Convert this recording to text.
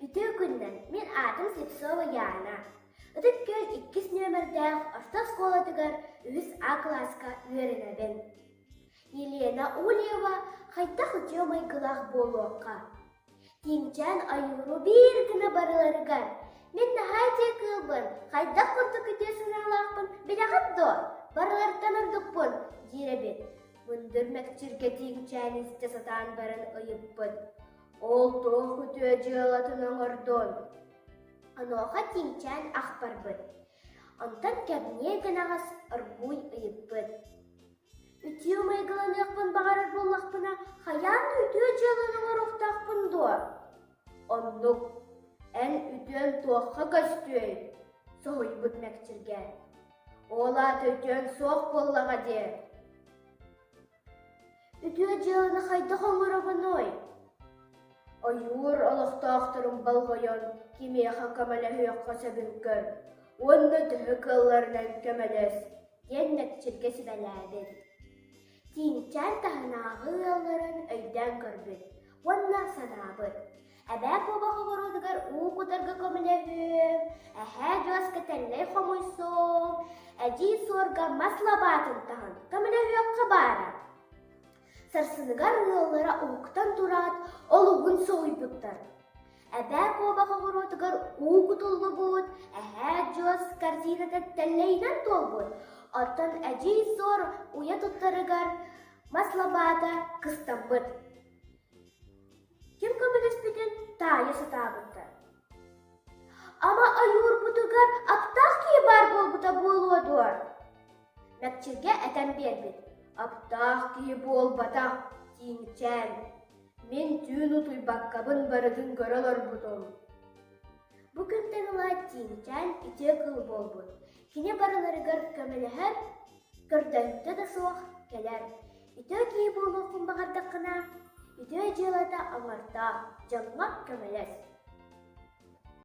Ütü günden men adım Slipsova Yana. Ыдык көл 2 нөмірдәг орта школадыгар үз А класска үйренебин. Елена Ульева хайта хутемай гылах болуаққа. Тимчан айуру bir гына барыларыгар. Мен нахайте кылбын, хайда құрты күтесін алақпын, білағат дор, барылардан ұрдықпын, диребет. Мұндыр мәкчірге тимчан істе сатан барын ұйыппын. Ол тоқ күті жылатын оңырдон. Аноға тимчан ақпарбын. Онтан кәбіне гынағас ұргуй ұйыппын. Үтеу майғыланықпын бағарар боллақпына, хаян үтеу жылының ұрықтақпын дор. Онлық. Ән үтен тоққа көстөй, соғый бұд мәкчірге. Олат үтен соқ боллаға де. Үтен жылыны қайды қоңырабын ой. Айуыр алықтақтырым балғайын, кемеға көмілі өйіққа сөбінкір. Онны түхі кылларынан көміліс, ден мәкчірге сібәләбін. Тиңчан тағынағы ұяларын өйден көрбін, онна санабын. Әбәк обақы ғырудығар ұқыдырғы көмілігім, әхә жөскі тәлләй қомойсом, әдей сорға маслабатын тағын көмілігіққа бара. Сарсынығар ұялара ұқтан тұрат, олығын соғый бұттар. Әбәк обақы ғырудығар ұқытылғы бұд, әхә жөс картинада тәлләйнен тол бұд. Оттан әдей сор ұя тұттарығар маслабата қыстан бұд. Кем көміліспеден тайы сатабытты. Ама айур бұтығар аптақ кей бар болбыта болуадуар. Мәкчірге әтен бербет. Аптақ кей болбатақ тиңчән. Мен түйін ұтуй баққабын барыдың көрілер бұтым. Бүкінтен ұла тиңчән ите қыл болбыт. Кене барыларығар көмілігер көрдәнті да соқ келер. Ите кей болу құмбағардықына. Үтө жылата аңарта, жаңлақ көмелес.